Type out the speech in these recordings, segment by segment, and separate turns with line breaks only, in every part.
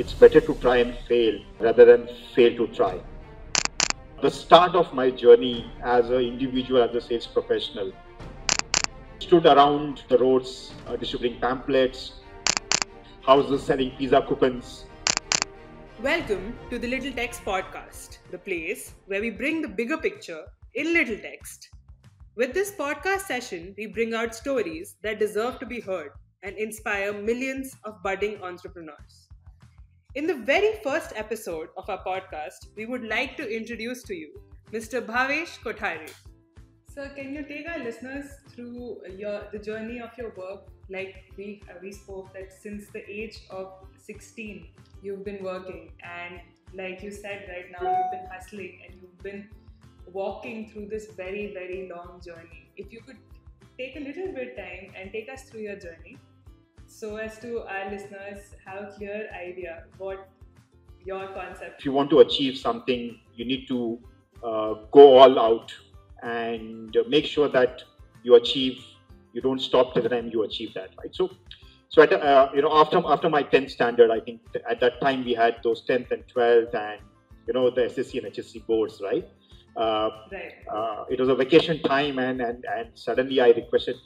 It's better to try and fail rather than fail to try. The start of my journey as an individual, as a sales professional, stood around the roads distributing pamphlets, houses selling pizza coupons.
Welcome to the Little Text Podcast, the place where we bring the bigger picture in little text. With this podcast session, we bring out stories that deserve to be heard and inspire millions of budding entrepreneurs. In the very first episode of our podcast, we would like to introduce to you Mr. Bhavesh Khothari. Sir, can you take our listeners through the journey of your work? Like we spoke that since the age of 16, you've been working, and like you said right now, you've been hustling and you've been walking through this very, very long journey. If you could take a little bit time and take us through your journey, so as to our listeners have a clear idea what your concept.
If you want to achieve something, you need to go all out and make sure that you don't stop till the time you achieve that, right? So at, after my 10th standard, I think at that time we had those 10th and 12th and the SSC and HSC boards, right? It was a vacation time, and suddenly I requested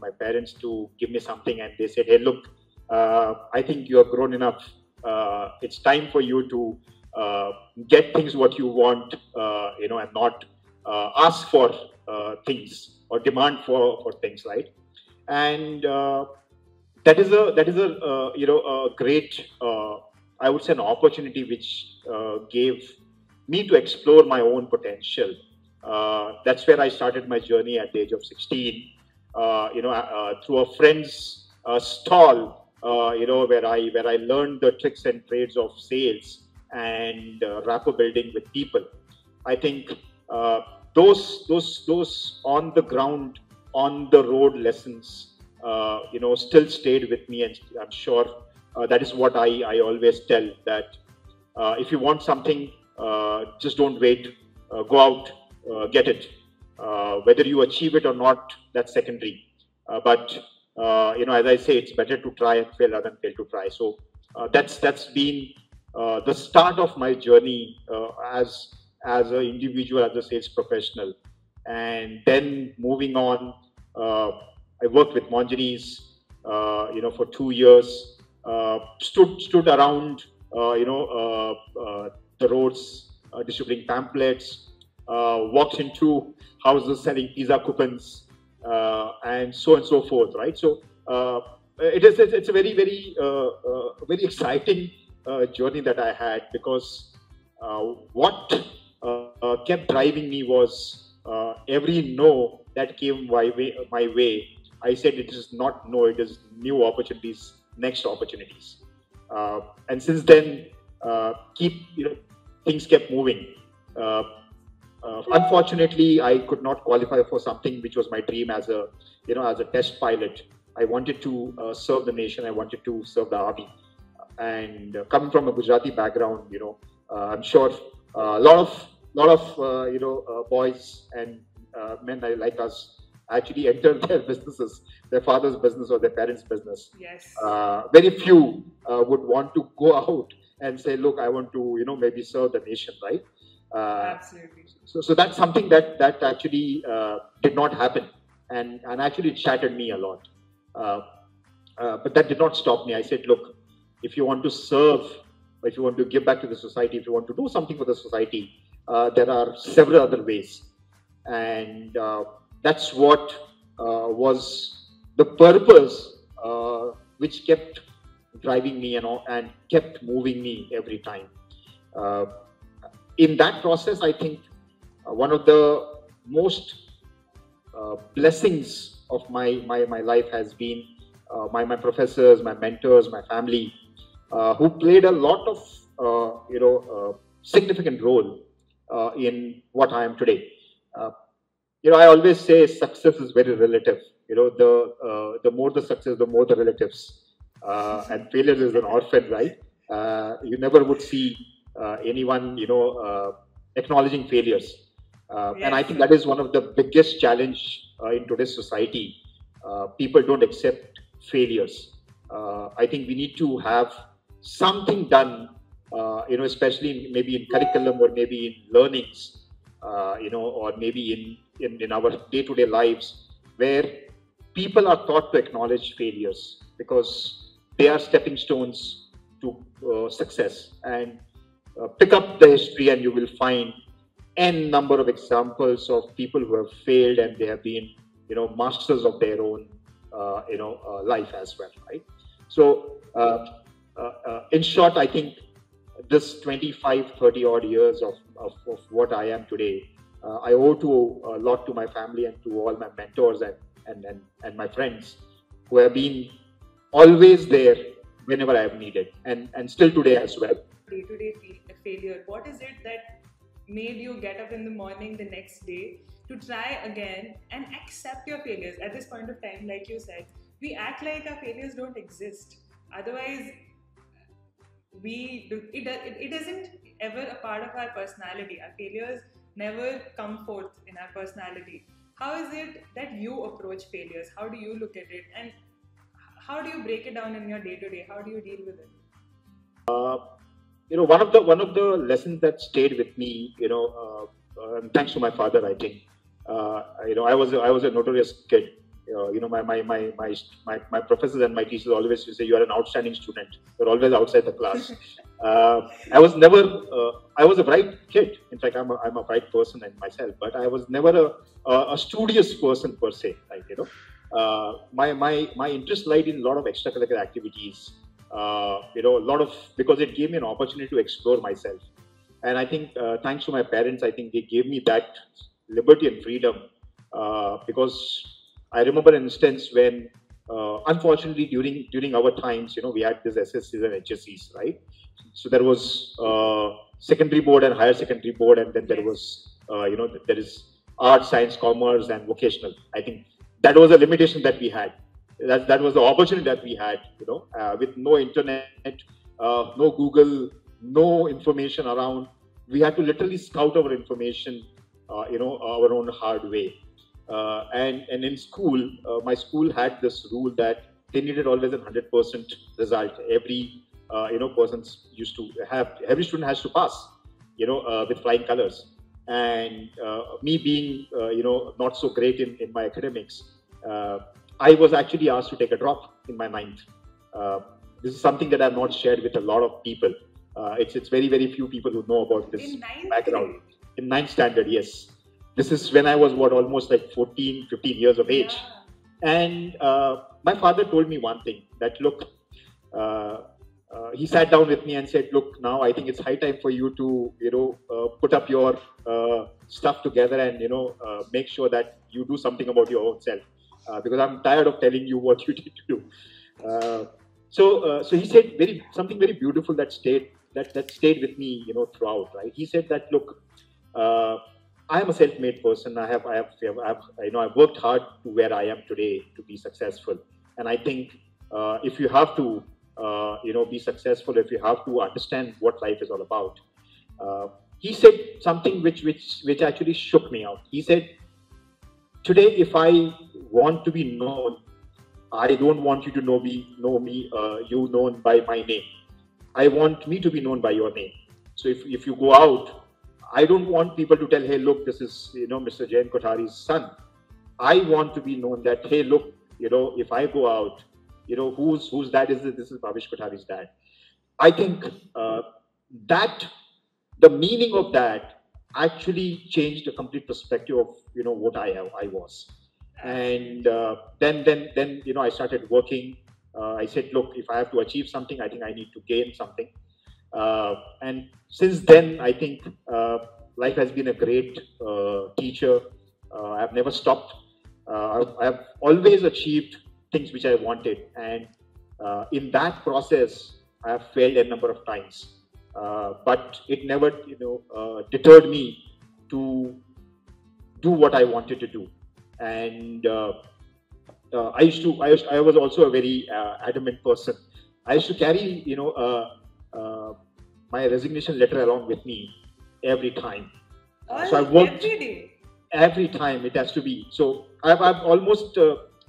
my parents to give me something, and they said, "Hey, look, I think you have grown enough. It's time for you to get things what you want, and not ask for things or demand for things, right?" And that is a great, I would say, an opportunity which gave me to explore my own potential. That's where I started my journey at the age of 16. Through a friend's stall, where I learned the tricks and trades of sales and rapport building with people. I think those on the ground, on the road lessons, still stayed with me, and I'm sure that is what I always tell, that if you want something, just don't wait. Go out, get it. Whether you achieve it or not, that's secondary. But as I say, it's better to try and fail rather than fail to try. So that's been the start of my journey as an individual, as a sales professional. And then moving on, I worked with Monjani's, for 2 years. Stood around, the roads distributing pamphlets, walked into houses selling pizza coupons, and so forth, right? So it's a very, very very exciting journey that I had, because what kept driving me was every no that came my way. I said, it is not no, it is new opportunities, next opportunities. And since then, things kept moving. Unfortunately, I could not qualify for something which was my dream as a test pilot. I wanted to serve the nation. I wanted to serve the army. And coming from a Gujarati background, I'm sure a lot of boys and men like us actually enter their businesses, their father's business or their parents' business.
Yes.
Very few would want to go out and say, look, I want to, maybe serve the nation, right?
Absolutely.
So that's something that actually did not happen, and actually it shattered me a lot. But that did not stop me. I said, look, if you want to serve, if you want to give back to the society, if you want to do something for the society, there are several other ways. And that's what was the purpose which kept driving me and kept moving me every time. In that process, I think one of the most blessings of my life has been my professors, my mentors, my family, who played a lot of significant role in what I am today. I always say success is very relative. The more the success, the more the relatives. And failure is an orphan, right? You never would see anyone, acknowledging failures. Yes. And I think that is one of the biggest challenge in today's society. People don't accept failures. I think we need to have something done, especially maybe in curriculum or maybe in learnings, or maybe in our day-to-day lives, where people are taught to acknowledge failures because they are stepping stones to success. And pick up the history, and you will find n number of examples of people who have failed and they have been, masters of their own, life as well, right? So, in short, I think this 25, 30 odd years of what I am today, I owe to a lot to my family and to all my mentors and my friends who have been always there whenever I have needed, and still today as well.
Day-to-day failure, what is it that made you get up in the morning the next day to try again and accept your failures? At this point of time, like you said, we act like our failures don't exist. Otherwise, it isn't ever a part of our personality. Our failures never come forth in our personality. How is it that you approach failures? How do you look at it, and how do you break it down in your day-to-day? How do you deal with it?
One of the lessons that stayed with me, thanks to my father, I think, I was a notorious kid. My professors and my teachers always used to say, "You are an outstanding student. You're always outside the class." I was never. I was a bright kid. In fact, I'm a bright person in myself, but I was never a studious person per se. My interest lied in a lot of extracurricular activities. Because it gave me an opportunity to explore myself. And I think, thanks to my parents, I think they gave me that liberty and freedom. Because I remember an instance when, unfortunately, during our times, we had this SSCs and HSCs, right? So there was secondary board and higher secondary board, and then there was, there is arts, science, commerce, and vocational. I think that was a limitation that we had. That was the opportunity that we had, with no internet, no Google, no information around. We had to literally scout our information, our own hard way. And in school, my school had this rule that they needed always a 100% result. Every persons used to have, every student has to pass, with flying colors. And me being, not so great in my academics, I was actually asked to take a drop in my ninth. This is something that I've not shared with a lot of people. It's very, very few people who know about this background.
Grade.
In ninth standard, yes. This is when I was, almost like 14, 15 years of age.
Yeah.
And my father told me one thing, that look, he sat down with me and said, look, now I think it's high time for you to, put up your stuff together and, make sure that you do something about your own self. Because I'm tired of telling you what you need to do. So he said something very beautiful that stayed with me, throughout. Right? He said that, look, I am a self-made person. I've worked hard to where I am today to be successful. And I think if you have to, be successful, if you have to understand what life is all about, he said something which actually shook me out. He said, today, if I want to be known, I don't want you to know me, you known by my name. I want me to be known by your name. So if you go out, I don't want people to tell, hey, look, this is, Mr. Bhavesh Khothari's son. I want to be known that, hey, look, if I go out, whose dad is this? This is Bhavesh Khothari's dad. I think that the meaning of that actually changed the complete perspective of, what I was. And then I started working. I said, look, if I have to achieve something, I think I need to gain something. And since then, I think life has been a great teacher. I've never stopped. I've always achieved things which I wanted. And in that process, I have failed a number of times. But it never, deterred me to do what I wanted to do. And I was also a very adamant person. I used to carry, my resignation letter along with me every time. So I worked
every day.
Every time it has to be. So I've almost,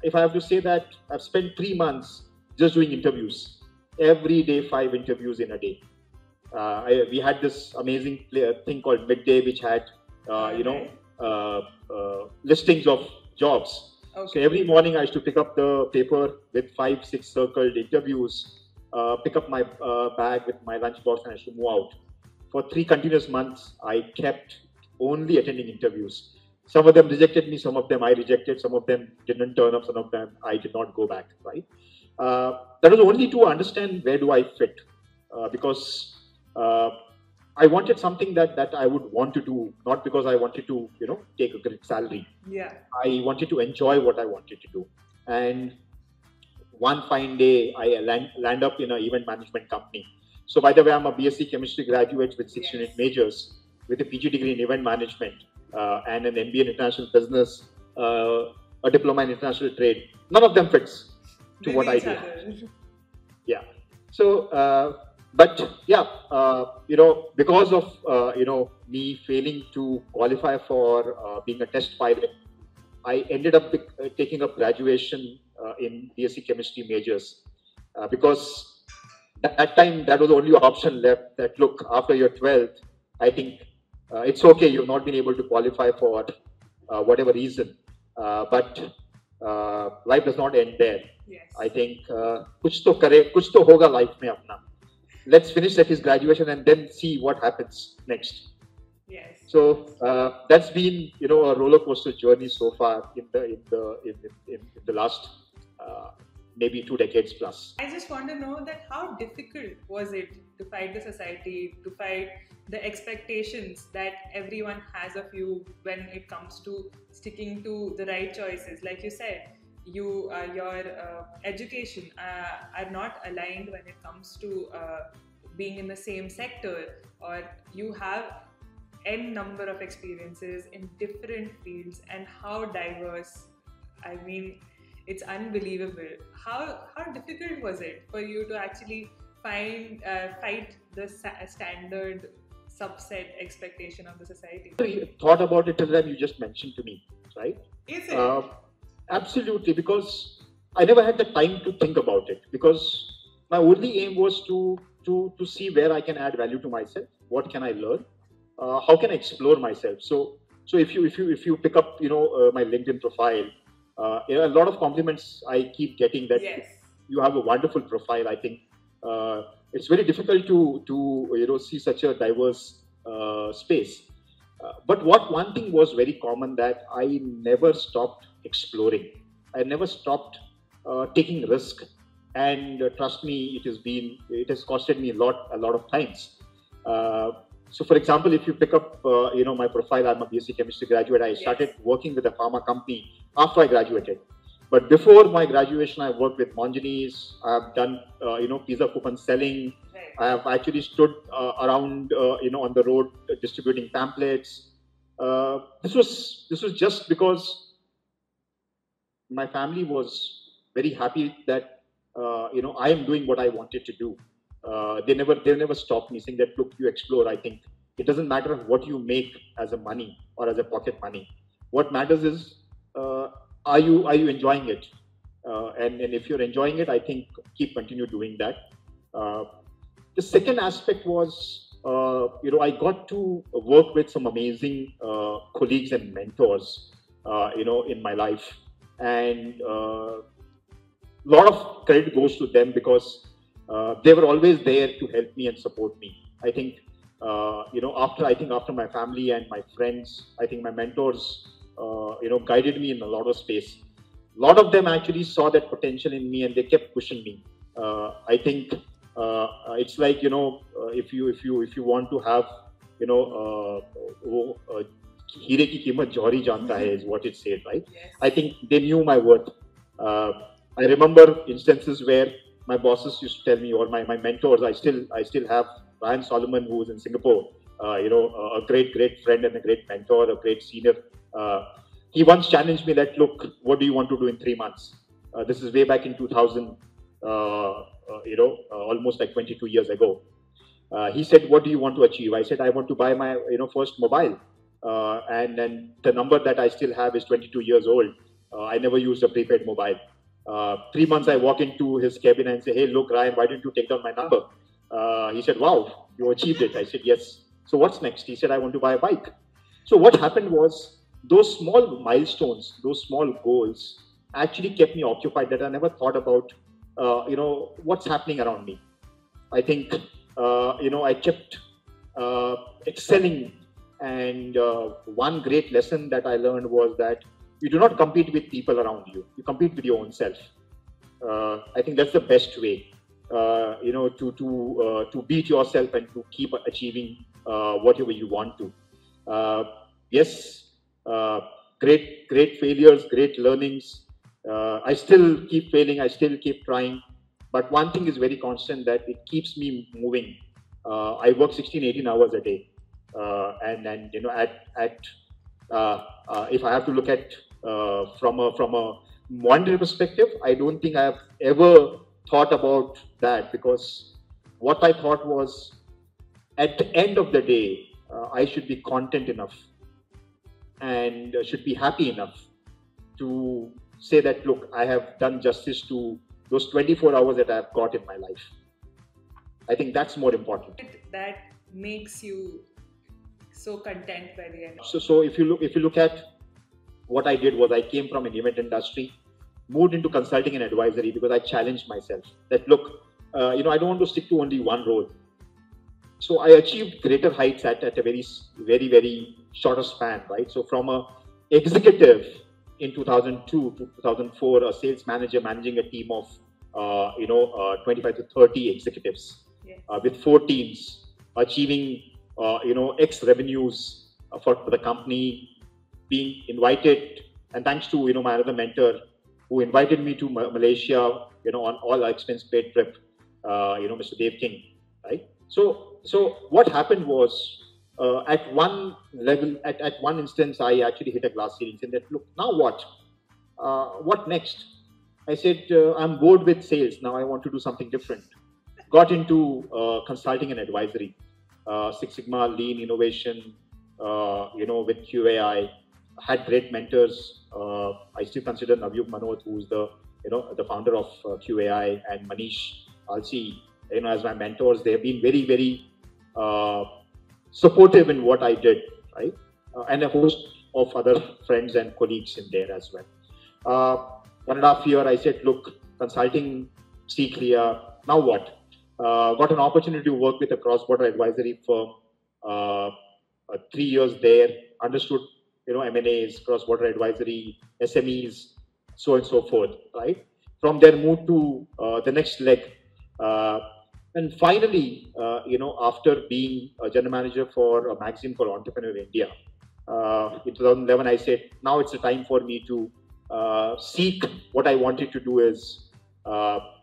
if I have to say that, I've spent 3 months just doing interviews. every day 5 interviews in a day. We had this amazing thing called Midday, which had listings of jobs.
Okay.
So every morning I used to pick up the paper with 5, 6 circled interviews, pick up my bag with my lunchbox, and I used to move out. For 3 continuous months, I kept only attending interviews. Some of them rejected me, some of them I rejected, some of them didn't turn up, some of them I did not go back, right? That was only to understand where do I fit, because I wanted something that I would want to do, not because I wanted to, take a great salary.
Yeah.
I wanted to enjoy what I wanted to do. And one fine day, I land up in an event management company. So, by the way, I'm a BSc chemistry graduate with 6 unit majors, with a PG degree in event management, and an MBA in international business, a diploma in international trade. None of them fits to what I do. Yeah. So, but yeah, because of me failing to qualify for being a test pilot, I ended up taking up graduation in BSc chemistry majors, because at that time that was the only option left. That look, after your 12th, I think it's okay. You've not been able to qualify for whatever reason, but life does not end there.
Yes.
I think kuch to kare, kuch to hoga life mein apna. Let's finish at his graduation and then see what happens next.
Yes.
So that's been, a roller coaster journey so far in the last maybe 2 decades plus.
I just want to know that how difficult was it to fight the society, to fight the expectations that everyone has of you when it comes to sticking to the right choices. Like you said, your education are not aligned when it comes to being in the same sector, or you have n number of experiences in different fields, and how diverse. I mean, it's unbelievable. How difficult was it for you to actually fight the standard subset expectation of the society?
I thought about it till then you just mentioned to me, right?
Is it?
Absolutely, because I never had the time to think about it, because my only aim was to see where I can add value to myself. What can I learn? How can I explore myself? So if you pick up my LinkedIn profile, a lot of compliments I keep getting that you have a wonderful profile. I think it's very difficult to see such a diverse space. But one thing was very common, that I never stopped exploring. I never stopped taking risk. And trust me, it has costed me a lot of times. So, for example, if you pick up, my profile, I'm a BSc chemistry graduate. I started working with a pharma company after I graduated. But before my graduation, I worked with Monjani's. I have done, pizza coupon selling. I have actually stood around, on the road distributing pamphlets. This was just because my family was very happy that, I am doing what I wanted to do. They never stopped me, saying that, look, you explore. I think it doesn't matter what you make as a money or as a pocket money. What matters is, are you enjoying it? And if you're enjoying it, I think continue doing that. The second aspect was, I got to work with some amazing colleagues and mentors, in my life, and a lot of credit goes to them, because they were always there to help me and support me. I think, after my family and my friends, I think my mentors, guided me in a lot of space. A lot of them actually saw that potential in me, and they kept pushing me. I think it's like, if you want to have, हीरे की कीमत जौहरी जानता है, is what it said, right? I think they knew my worth. I remember instances where my bosses used to tell me, or my mentors. I still have Ryan Solomon, who is in Singapore. A great friend and a great mentor, a great senior. He once challenged me that, look, what do you want to do in 3 months? This is way back in 2000. Almost like 22 years ago. He said, what do you want to achieve? I said, I want to buy my first mobile. And then the number that I still have is 22 years old. I never used a prepaid mobile. 3 months, I walk into his cabin and say, "Hey, look, Ryan, why didn't you take down my number?" He said, "Wow, you achieved it." I said, "Yes." "So what's next?" He said, "I want to buy a bike." So what happened was those small milestones, those small goals actually kept me occupied, that I never thought about, what's happening around me. I think, I kept excelling. And one great lesson that I learned was that you do not compete with people around you. You compete with your own self. I think that's the best way, to beat yourself and to keep achieving whatever you want to. Yes, great failures, great learnings. I still keep failing. I still keep trying. But one thing is very constant, that it keeps me moving. I work 16, 18 hours a day. And if I have to look at from a monetary perspective, I don't think I have ever thought about that, because what I thought was, at the end of the day, I should be content enough and should be happy enough to say that, look, I have done justice to those 24 hours that I've got in my life. I think that's more important.
That makes you so content by the end.
So if you look at what I did, was I came from an event industry, moved into consulting and advisory, because I challenged myself that, look, I don't want to stick to only one role. So I achieved greater heights at a very, very, very shorter span, right? So from a executive in 2002 to 2004, a sales manager managing a team of 25 to 30 executives,
yes,
with 4 teams, achieving X revenues for the company, being invited, and thanks to my other mentor who invited me to Malaysia, on all expense paid trip, Mr. Dave King, right? So what happened was, at one level, at one instance, I actually hit a glass ceiling, saying that, look, now what? What next? I said, I'm bored with sales. Now I want to do something different. Got into consulting and advisory, Six Sigma, lean innovation, with QAI. Had great mentors. I still consider Navyug Manoj, who's the founder of QAI, and Manish Alsi, as my mentors. They have been very, very supportive in what I did, right? And a host of other friends and colleagues in there as well. 1.5 years, I said, look, consulting, see clear. Now what? Got an opportunity to work with a cross-border advisory firm. 3 years there, understood, M&As, cross-border advisory, SMEs, so on and so forth, right? From there, moved to the next leg. And finally, after being a general manager for a magazine called Entrepreneur India, in 2011, I said, now it's the time for me to seek. What I wanted to do is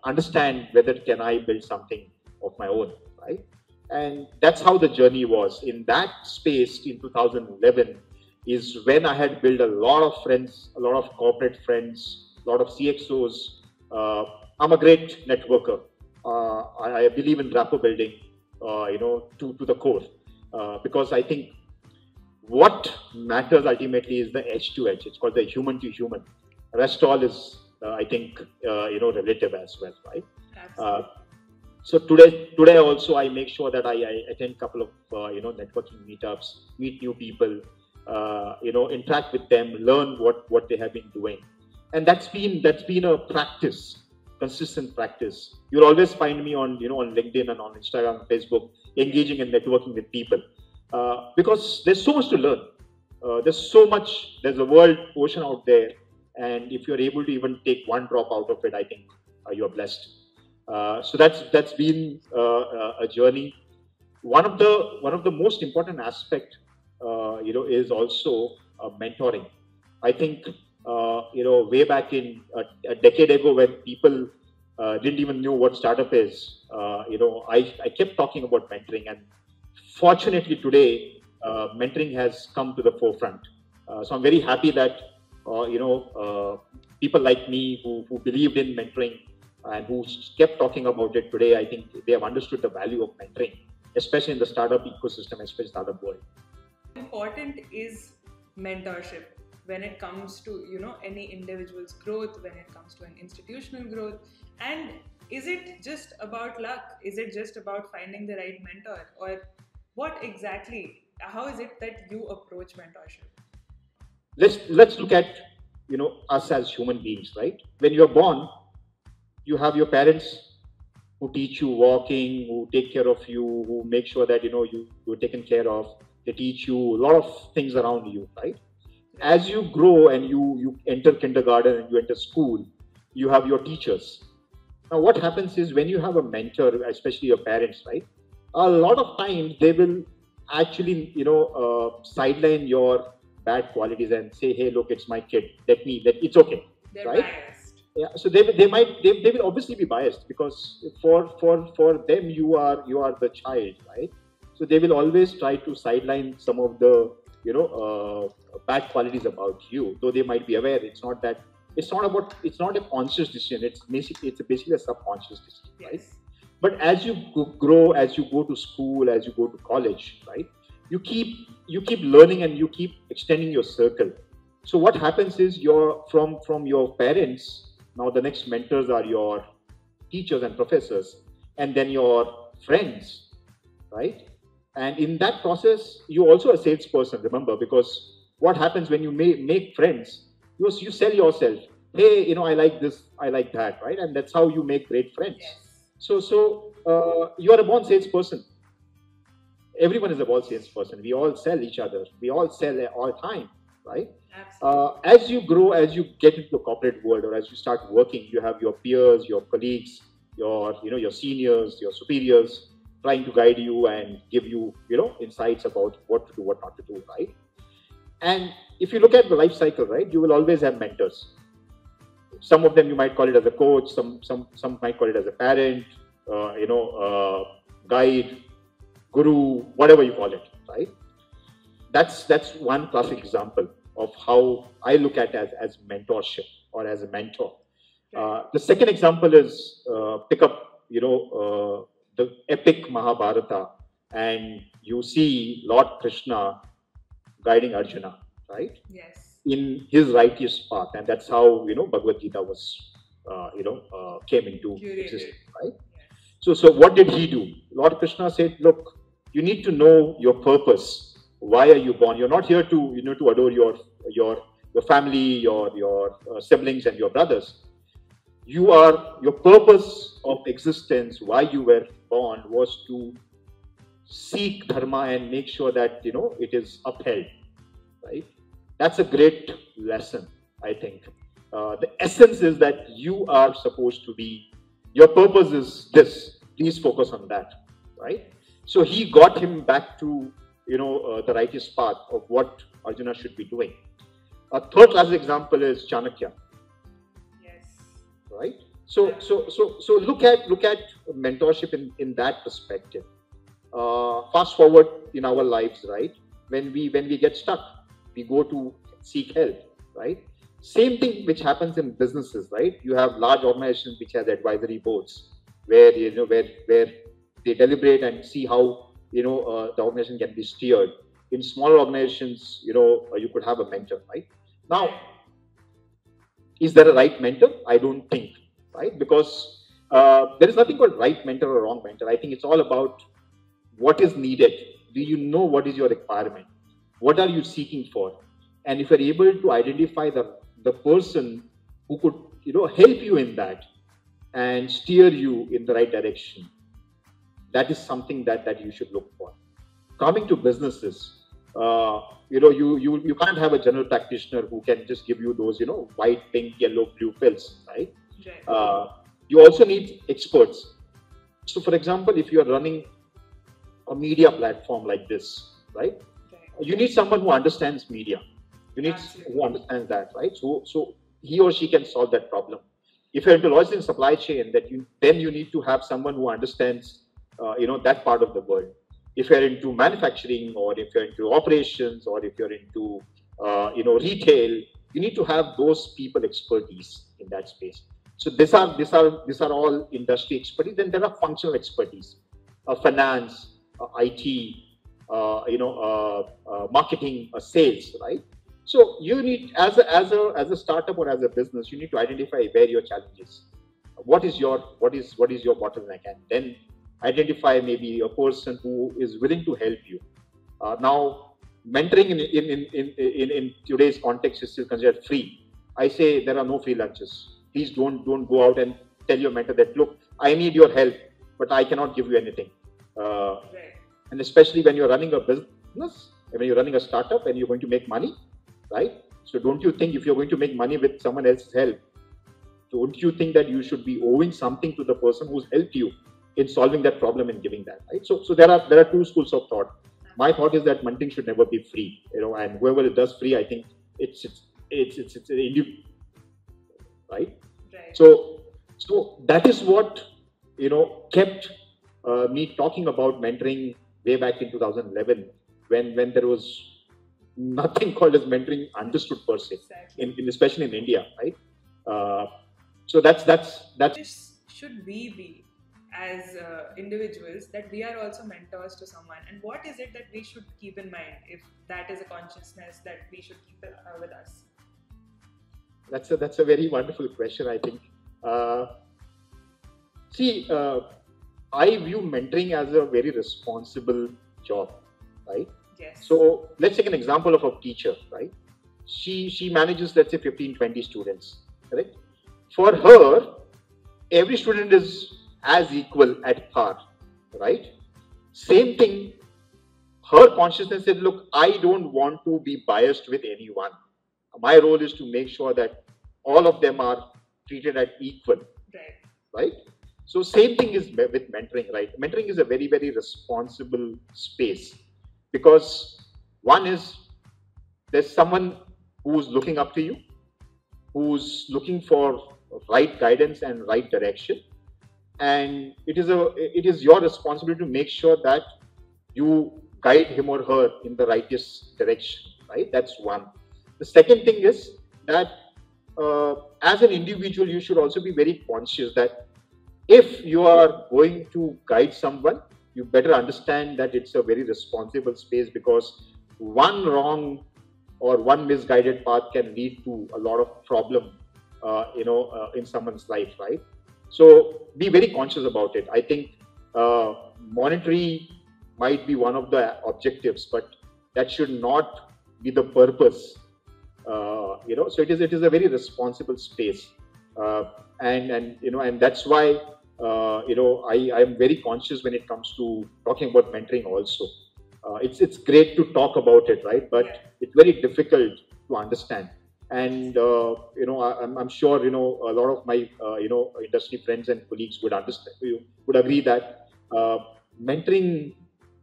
understand whether can I build something of my own, right? And that's how the journey was. In that space in 2011 is when I had built a lot of friends, a lot of corporate friends, a lot of CXOs. I'm a great networker. I believe in rapport building, to the core, because I think what matters ultimately is the edge to edge. It's called the human to human. The rest all is, I think, relative as well, right? So today also I make sure that I attend a couple of networking meetups, meet new people, interact with them, learn what they have been doing, and that's been a practice. Consistent practice. You'll always find me on on LinkedIn and on Instagram, Facebook, engaging and networking with people, because there's so much to learn. There's a world ocean out there, and if you're able to even take one drop out of it, I think you're blessed. So that's been a journey. One of the most important aspect, is also mentoring. I think. Way back in a decade ago, when people didn't even know what startup is, I kept talking about mentoring, and fortunately today, mentoring has come to the forefront. So I'm very happy that people like me who believed in mentoring and who kept talking about it today, I think they have understood the value of mentoring, especially in the startup ecosystem, especially startup world.
Important is mentorship. when it comes to any individual's growth, when it comes to an institutional growth? And is it just about luck? Is it just about finding the right mentor? Or what exactly, how is it that you approach mentorship?
Let's look at us as human beings, right? When you're born, you have your parents who teach you walking, who take care of you, who make sure that you're taken care of. They teach you a lot of things around you, right? As you grow and you enter kindergarten and you enter school, you have your teachers. Now, what happens is when you have a mentor, especially your parents, right? A lot of times they will actually, sideline your bad qualities and say, "Hey, look, it's my kid. It's okay."
They're
right?
biased.
Yeah. So they will obviously be biased because for them you are the child, right? So they will always try to sideline some of the bad qualities about you, though they might be aware. It's not a conscious decision. It's basically a subconscious decision,
Yes.
right? But as you grow, as you go to school, as you go to college, right, you keep learning and you keep extending your circle. So what happens is from your parents, now the next mentors are your teachers and professors, and then your friends, right? And in that process, you're also a salesperson, remember, because what happens when you make friends, you sell yourself. Hey, I like this, I like that, right? And that's how you make great friends.
Yes.
So you are a born salesperson. Everyone is a born salesperson. We all sell each other. We all sell all the time, right? As you grow, as you get into the corporate world, or as you start working, you have your peers, your colleagues, your seniors, your superiors, trying to guide you and give you, insights about what to do, what not to do, right? And if you look at the life cycle, right, you will always have mentors. Some of them you might call it as a coach, some might call it as a parent, guide, guru, whatever you call it, right? That's one classic example of how I look at as mentorship or as a mentor. The second example is pick up, the epic Mahabharata, and you see Lord Krishna guiding Arjuna, right?
Yes.
In his righteous path, and that's how Bhagavad Gita was, came into existence, right? Yes. So what did he do? Lord Krishna said, "Look, you need to know your purpose. Why are you born? You're not here to to adore your family, your siblings and your brothers. Your purpose of existence, why you were born, was to seek dharma and make sure that it is upheld, right? That's a great lesson, I think. The essence is that you are supposed to be, your purpose is this, please focus on that, right? So he got him back to the righteous path of what Arjuna should be doing. A third class example is Chanakya.
Yes.
Right? So look at mentorship in that perspective. Fast forward in our lives, right? When we get stuck, we go to seek help, right? Same thing which happens in businesses, right? You have large organizations which have advisory boards where where they deliberate and see how the organization can be steered. In smaller organizations, you could have a mentor, right? Now, is there a right mentor? I don't think, right? Because there is nothing called right mentor or wrong mentor. I think it's all about what is needed. Do you know what is your requirement? What are you seeking for? And if you're able to identify the person who could help you in that and steer you in the right direction, that is something that you should look for. Coming to businesses, you can't have a general practitioner who can just give you those white, pink, yellow, blue pills, right? You also need experts. So, for example, if you are running a media platform like this, right? You need someone who understands media. You need who understands that, right? So he or she can solve that problem. If you're into logistics and supply chain, then you need to have someone who understands that part of the world. If you're into manufacturing, or if you're into operations, or if you're into retail, you need to have those people expertise in that space. So these are all industry expertise. Then there are functional expertise, finance, IT, marketing, sales, right? So you need, as a startup or as a business, you need to identify where your challenge is. What is your bottleneck, and then identify maybe a person who is willing to help you. Now, mentoring in today's context is still considered free. I say there are no free lunches. Please don't go out and tell your mentor that, look, I need your help, but I cannot give you anything.
Right.
And especially when you're running a business, when you're running a startup and you're going to make money, right? So don't you think if you're going to make money with someone else's help, don't you think that you should be owing something to the person who's helped you in solving that problem and giving that, right? So there are two schools of thought. My thought is that mentoring should never be free, and whoever it does free, I think it's an individual, right?
Right.
So that is what kept me talking about mentoring way back in 2011, when there was nothing called as mentoring understood per se,
Exactly.
especially in India, right? So that's
Should we be as individuals that we are also mentors to someone, and what is it that we should keep in mind if that is a consciousness that we should keep with us?
that's a very wonderful question, I think. See, I view mentoring as a very responsible job, right?
Yes.
So let's take an example of a teacher, right? She manages, let's say, 15, 20 students, correct? For her, every student is as equal at par, right? Same thing, her consciousness said, look, I don't want to be biased with anyone. My role is to make sure that all of them are treated at equal,
Right.
right? So same thing is with mentoring, right? Mentoring is a very, very responsible space, because one is, there's someone who's looking up to you, who's looking for right guidance and right direction, and it is your responsibility to make sure that you guide him or her in the rightest direction, right? That's one. The second thing is that as an individual, you should also be very conscious that if you are going to guide someone, you better understand that it's a very responsible space, because one wrong or one misguided path can lead to a lot of problem, in someone's life, right? So be very conscious about it. I think monetary might be one of the objectives, but that should not be the purpose. So it is a very responsible space, and that's why I am very conscious when it comes to talking about mentoring also. It's great to talk about it, right? But it's very difficult to understand. And I'm sure a lot of my industry friends and colleagues would understand. You would agree that mentoring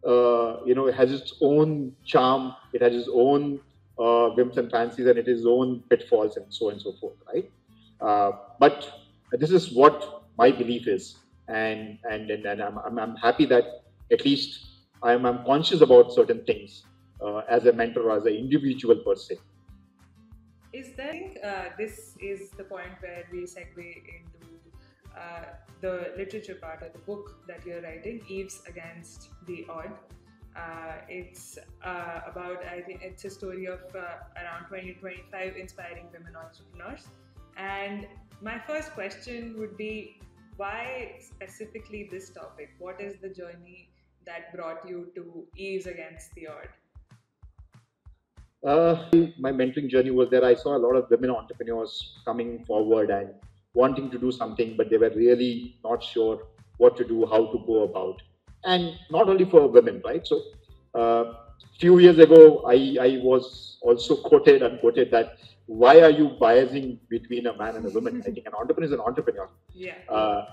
has its own charm. It has its own whims and fancies, and it has its own pitfalls, and so on and so forth, right? But this is what my belief is, and I'm happy that at least I'm conscious about certain things as a mentor or as an individual per se.
I think this is the point where we segue into the literature part of the book that you're writing, Eves Against the Odd. It's about, I think it's a story of around 20 to 25 inspiring women entrepreneurs. And my first question would be, why specifically this topic? What is the journey that brought you to Eves Against the Odd?
My mentoring journey was there. I saw a lot of women entrepreneurs coming forward and wanting to do something, but they were really not sure what to do, how to go about. And not only for women, right? So, few years ago, I was also quoted, unquoted, that why are you biasing between a man and a woman? I think an entrepreneur is an entrepreneur.
Yeah.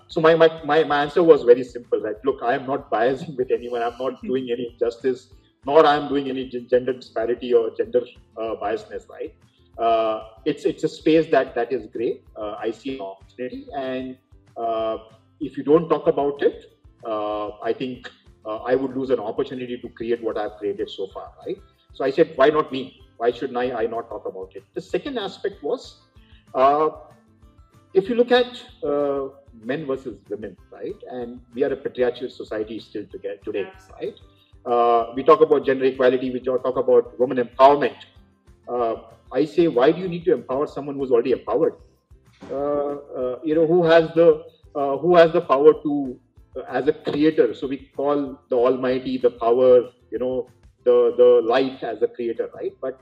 So my answer was very simple, right? Look, I am not biasing with anyone. I'm not doing any injustice, nor I am doing any gender disparity or gender biasness, right? It's a space that is great. I see an opportunity, and if you don't talk about it, I think I would lose an opportunity to create what I've created so far, right? So I said, why not me? Why shouldn't I not talk about it? The second aspect was, if you look at men versus women, right? And we are a patriarchal society still today, right? We talk about gender equality, we talk about women empowerment. I say, why do you need to empower someone who's already empowered? Who has the power to as a creator? So we call the Almighty, the power, the light as a creator, right? But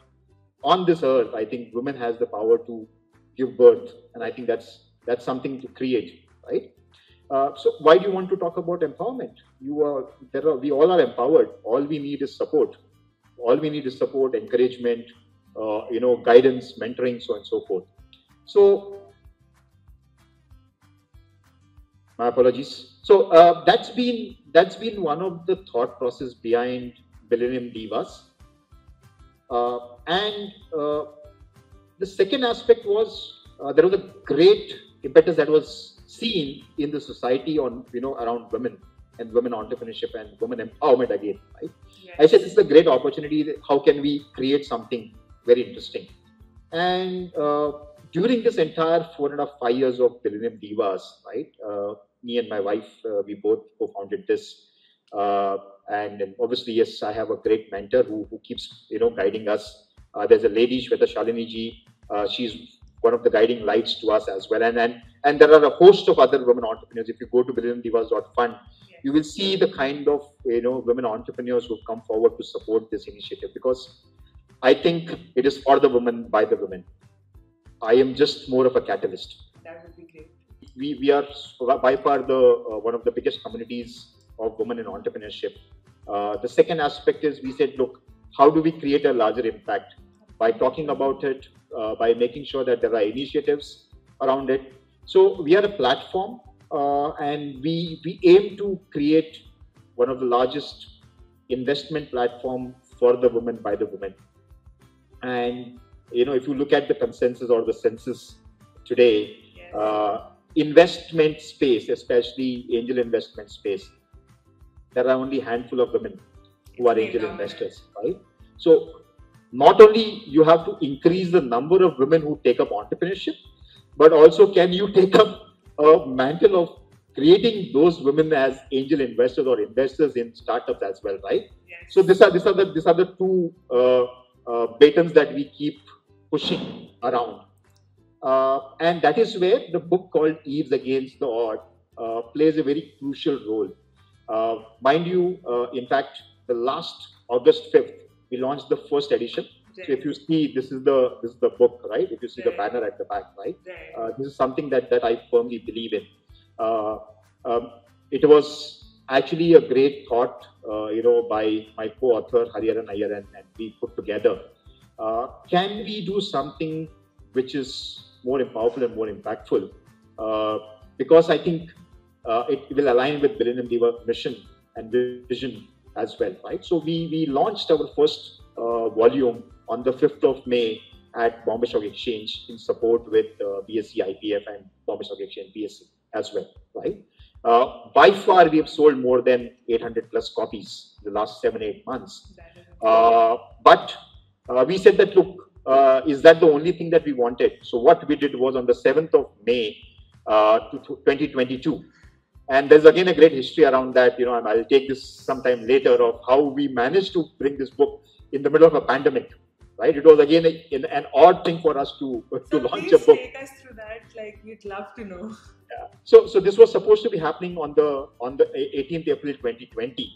on this earth, I think women has the power to give birth, and I think that's something to create, right? So why do you want to talk about empowerment? We all are empowered. All we need is support. All we need is support, encouragement, guidance, mentoring, so on and so forth. So my apologies. So that's been one of the thought process behind Millennium Divas. And the second aspect was there was a great impetus that was seen in the society on around women and women entrepreneurship and women empowerment again. Right? Yes. I said this is a great opportunity. How can we create something very interesting? And during this entire 4.5 years of Millennium Divas, right? Me and my wife, we both co-founded this. And obviously, yes, I have a great mentor who keeps guiding us. There's a lady, Shweta Shalini ji. She's one of the guiding lights to us as well. And there are a host of other women entrepreneurs. If you go to millenniumdivas.fund, you will see the kind of women entrepreneurs who come forward to support this initiative, because I think it is for the women, by the women. I am just more of a catalyst.
That would be great.
We are by far one of the biggest communities of women in entrepreneurship. The second aspect is we said, look, how do we create a larger impact? By talking about it, by making sure that there are initiatives around it. So we are a platform, and we aim to create one of the largest investment platform for the women, by the women. And if you look at the consensus or the census today, yes. Investment space, especially angel investment space, there are only a handful of women who are angel investors, right? So not only you have to increase the number of women who take up entrepreneurship, but also can you take up a mantle of creating those women as angel investors or investors in startups as well, right? Yes. So these are the two batons that we keep pushing around. And that is where the book called Eves Against the Odd plays a very crucial role. Mind you, in fact, the last August 5th, we launched the first edition. Right. So if you see, this is the book, right? If you see the banner at the back, right? This is something that I firmly believe in. It was actually a great thought, by my co-author Hariharan Iyer, and we put together. Can we do something which is more powerful and more impactful? Because I think it will align with Millennium Diva mission and vision as well, right? So we launched our first volume on the 5th of May at Bombay Stock Exchange in support with BSE IPF and Bombay Stock Exchange BSE as well, right? By far, we have sold more than 800 plus copies in the last 7-8 months. But we said that, look, is that the only thing that we wanted? So what we did was on the 7th of May 2022. And there's again a great history around that, and I'll take this sometime later, of how we managed to bring this book in the middle of a pandemic, right? It was again an odd thing for us to launch a book.
Take us through that, like we'd love to know.
Yeah. So this was supposed to be happening on the 18th April 2020,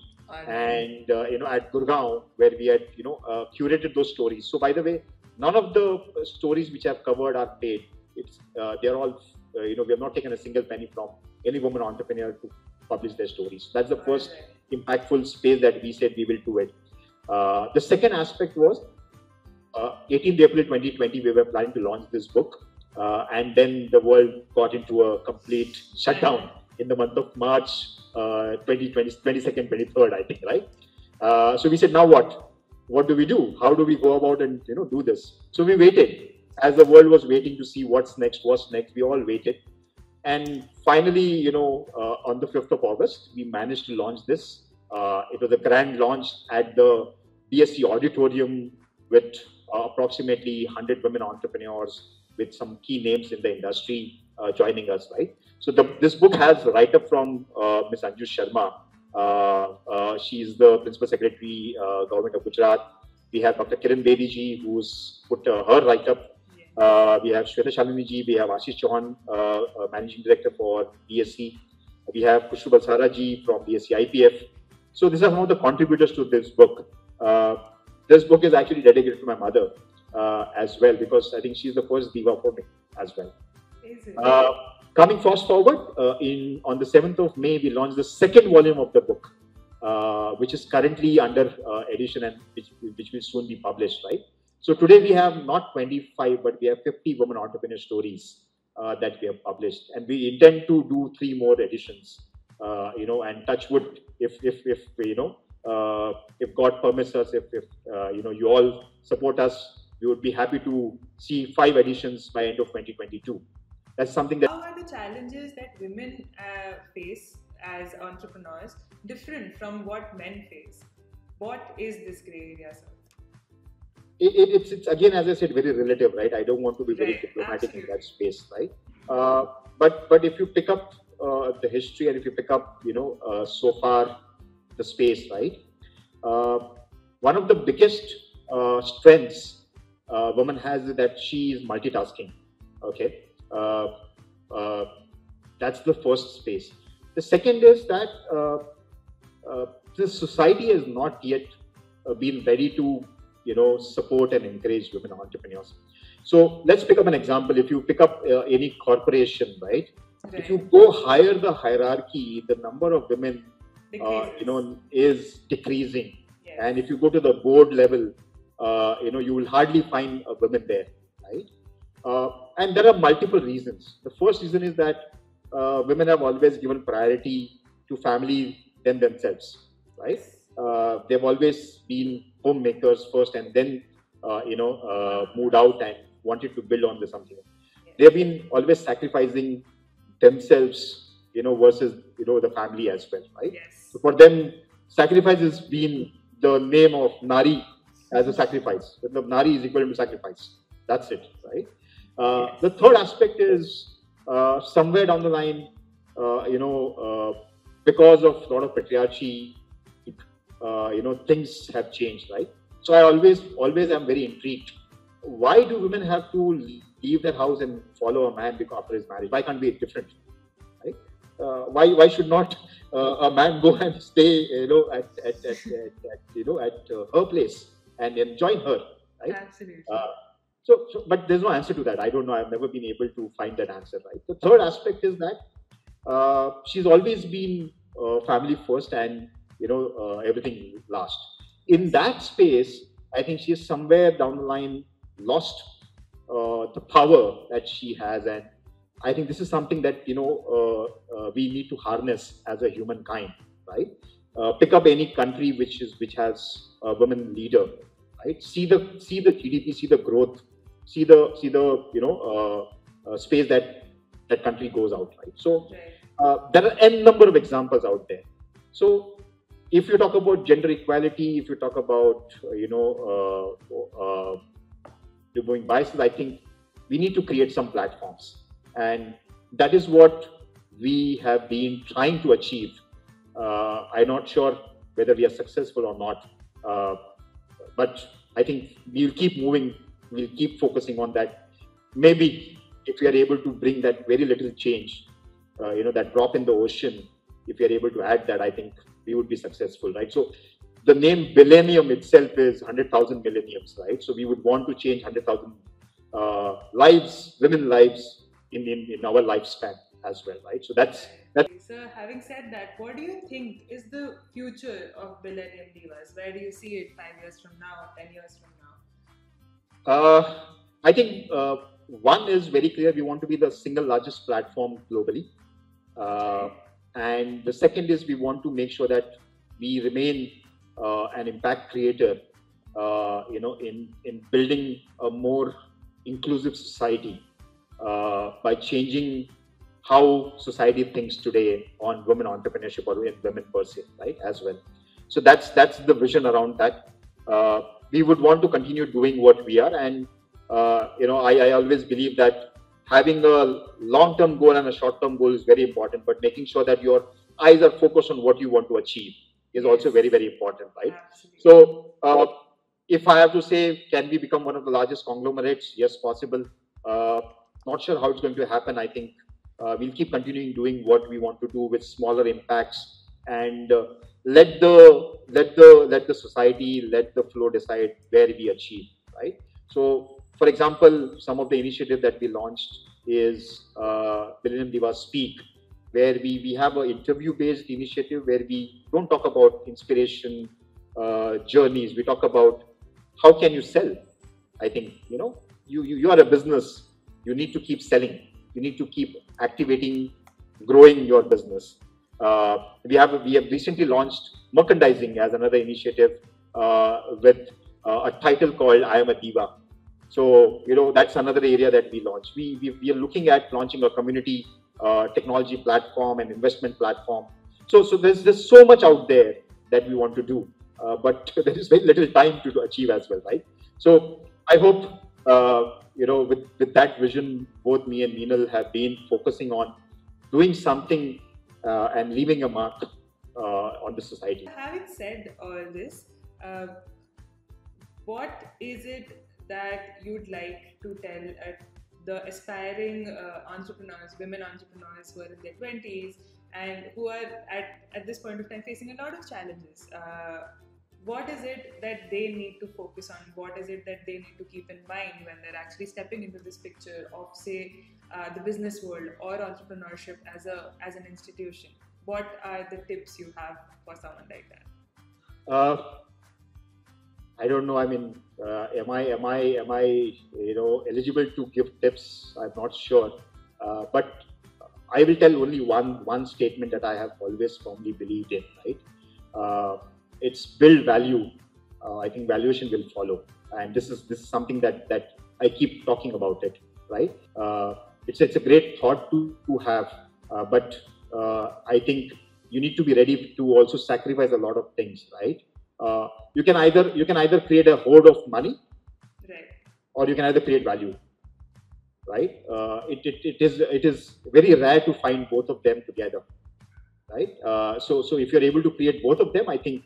and at Gurgaon, where we had curated those stories. So by the way, none of the stories which I've covered are paid. They're all we have not taken a single penny from any woman entrepreneur to publish their stories. That's the first impactful space that we said we will do it. The second aspect was 18th April 2020, we were planning to launch this book. And then the world got into a complete shutdown in the month of March 2020, 22nd, 23rd, I think, right? So we said, now what? What do we do? How do we go about and do this? So we waited. As the world was waiting to see what's next, we all waited. And finally, on the 5th of August, we managed to launch this. It was a grand launch at the BSE auditorium with approximately 100 women entrepreneurs, with some key names in the industry joining us, right? So this book has a write-up from Ms. Anju Sharma. She's the Principal Secretary, Government of Gujarat. We have Dr. Kiran Bedi ji, who's put her write-up. We have Shweta Shalini ji, we have Ashish Chauhan, Managing Director for BSc. We have Kushbu Balsara ji from BSc IPF. So these are some of the contributors to this book. This book is actually dedicated to my mother as well, because I think she's the first diva for me as well. Coming fast forward, on the 7th of May, we launched the second volume of the book, which is currently under edition and which will soon be published, right? So today we have not 25, but we have 50 women entrepreneur stories that we have published, and we intend to do 3 more editions. And touch wood, if God permits us, if you all support us, we would be happy to see 5 editions by end of 2022. That's something that.
How are the challenges that women face as entrepreneurs different from what men face? What is this grey area, sir?
It's again, as I said, very relative, right? I don't want to be very diplomatic in that space, right? But if you pick up the history, and if you pick up, so far the space, right? One of the biggest strengths woman has is that she is multitasking. Okay, that's the first space. The second is that the society has not yet been ready to support and encourage women entrepreneurs. So let's pick up an example. If you pick up any corporation, right? If you go higher the hierarchy, the number of women, is decreasing. Yes. And if you go to the board level, you will hardly find a woman there, right? And there are multiple reasons. The first reason is that women have always given priority to family than themselves, right? They've always been homemakers first, and then moved out and wanted to build on this something. Yes. They've been always sacrificing themselves, versus the family as well, right? Yes. So for them, sacrifice has been the name of Nari as a sacrifice. The Nari is equivalent to sacrifice. That's it, right? Yes. The third aspect is somewhere down the line, because of a lot of patriarchy, things have changed, right? So I always am very intrigued. Why do women have to leave their house and follow a man after his marriage? Why can't be different, right? Why should not a man go and stay, at her place and join her, right?
Absolutely.
But there's no answer to that. I don't know. I've never been able to find that answer, right? The third aspect is that she's always been family first and everything last. In that space, I think she's somewhere down the line lost the power that she has, and I think this is something that we need to harness as a humankind, right? Pick up any country which has a women leader, right? See the GDP, see the growth, see the space that country goes out, right? So there are n number of examples out there. So if you talk about gender equality, if you talk about removing biases, I think we need to create some platforms, and that is what we have been trying to achieve. I'm not sure whether we are successful or not, but I think we'll keep moving. We'll keep focusing on that. Maybe if we are able to bring that very little change, that drop in the ocean, if we are able to add that, I think we would be successful, right? So the name millennium itself is 100,000 millenniums, right? So we would want to change 100,000 lives, women lives in our lifespan as well, right? So that's.
Sir, having said that, what do you think is the future of Millennium Divas? Where do you see it 5 years from now, 10 years from now?
I think one is very clear. We want to be the single largest platform globally. And the second is we want to make sure that we remain an impact creator, in building a more inclusive society by changing how society thinks today on women entrepreneurship or in women per se, right, as well. So that's the vision around that. We would want to continue doing what we are, and I always believe that having a long-term goal and a short-term goal is very important, but making sure that your eyes are focused on what you want to achieve is also very, very important, right?
Absolutely.
So if I have to say, can we become one of the largest conglomerates? Yes, possible. Not sure how it's going to happen. I think we'll keep continuing doing what we want to do with smaller impacts, and let the society, let the flow decide where we achieve, right? So, for example, some of the initiative that we launched is Millennium Diva Speak, where we have an interview-based initiative where we don't talk about inspiration journeys. We talk about how can you sell. I think you are a business. You need to keep selling. You need to keep activating, growing your business. We have recently launched merchandising as another initiative with a title called "I Am a Diva." So that's another area that we launched. We are looking at launching a community technology platform and investment platform. So there's so much out there that we want to do, but there is very little time to achieve as well, right? So I hope with that vision, both me and Meenal have been focusing on doing something and leaving a mark on the society.
Having said all this, uh, what is it that you'd like to tell the aspiring entrepreneurs, women entrepreneurs who are in their 20s and who are at this point of time facing a lot of challenges? What is it that they need to focus on? What is it that they need to keep in mind when they're actually stepping into this picture of, say, the business world or entrepreneurship as an institution? What are the tips you have for someone like that?
I don't know. I mean, am I eligible to give tips? I'm not sure. But I will tell only one statement that I have always firmly believed in. Right? It's build value. I think valuation will follow, and this is something that I keep talking about it. Right? It's a great thought to have, but I think you need to be ready to also sacrifice a lot of things. Right? You can either create a hoard of money,
Right.
or you can either create value, right? It is very rare to find both of them together, right? So if you're able to create both of them, I think.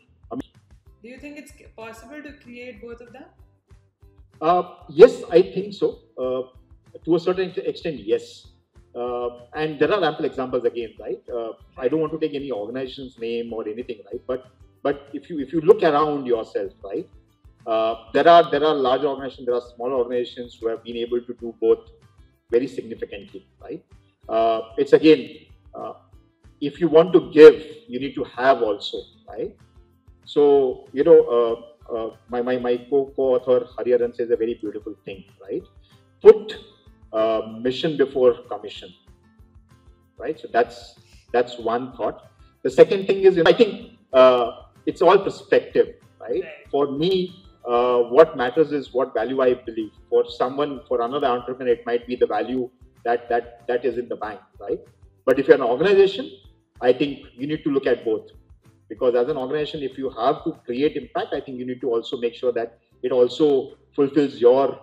Do you think it's possible to create both of them?
Yes, I think so. To a certain extent, yes. And there are ample examples again, right? I don't want to take any organization's name or anything, right? But if you look around yourself, right, there are large organizations, there are small organizations who have been able to do both very significantly, right? It's again, if you want to give, you need to have also, right? So my co-author Hariharan says a very beautiful thing, right? Put mission before commission, right? So that's one thought. The second thing is, I think it's all perspective, right? For me, what matters is what value I believe. For another entrepreneur, it might be the value that is in the bank, right? But if you're an organization, I think you need to look at both. Because as an organization, if you have to create impact, I think you need to also make sure that it also fulfills your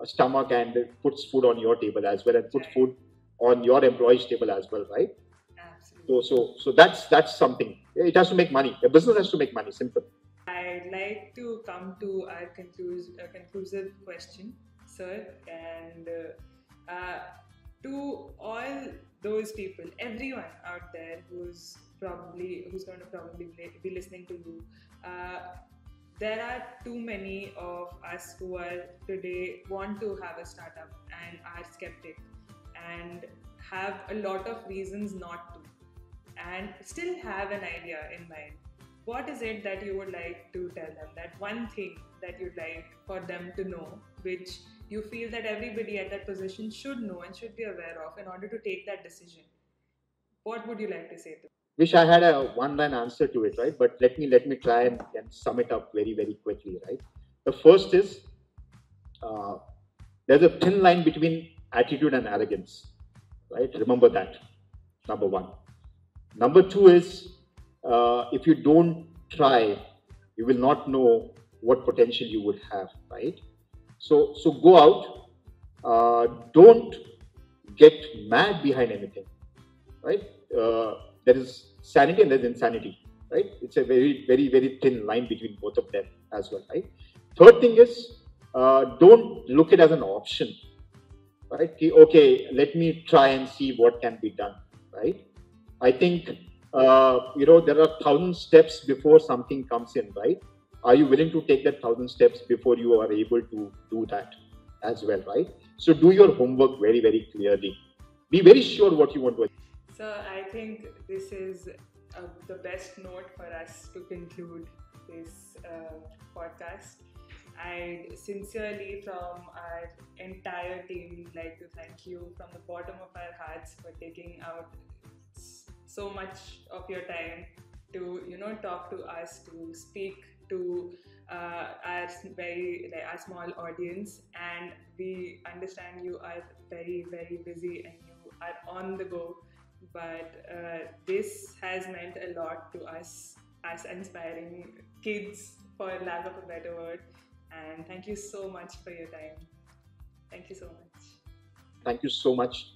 stomach and puts food on your table as well, and put food on your employees' table as well, right?
Absolutely.
So that's something. It has to make money. A business has to make money. Simple.
I'd like to come to our conclusive question, sir, and to all those people, everyone out there who's going to probably be listening to you. There are too many of us who are today want to have a startup and are skeptic and have a lot of reasons not to, and still have an idea in mind. What is it that you would like to tell them? That one thing that you'd like for them to know, which you feel that everybody at that position should know and should be aware of in order to take that decision. What would you like to say to them?
Wish I had a one-line answer to it, right? But let me try and sum it up very, very quickly, right? The first is there's a thin line between attitude and arrogance, right? Remember that. Number one. Number two is if you don't try, you will not know what potential you would have, right? So go out. Don't get mad behind anything, right? There is sanity and there's insanity, right? It's a very, very, very thin line between both of them as well, right? Third thing is, don't look it as an option, right? Okay, let me try and see what can be done, right? I think there are 1,000 steps before something comes in, right? Are you willing to take that 1,000 steps before you are able to do that as well, right? So do your homework very, very clearly. Be very sure what you want to achieve.
So I think this is the best note for us to conclude this podcast. I sincerely, from our entire team, like to thank you from the bottom of our hearts for taking out so much of your time to talk to us, to speak to our our small audience. And we understand you are very, very busy and you are on the go, but this has meant a lot to us as inspiring kids, for lack of a better word. And thank you so much for your time. Thank you so much.
Thank you so much.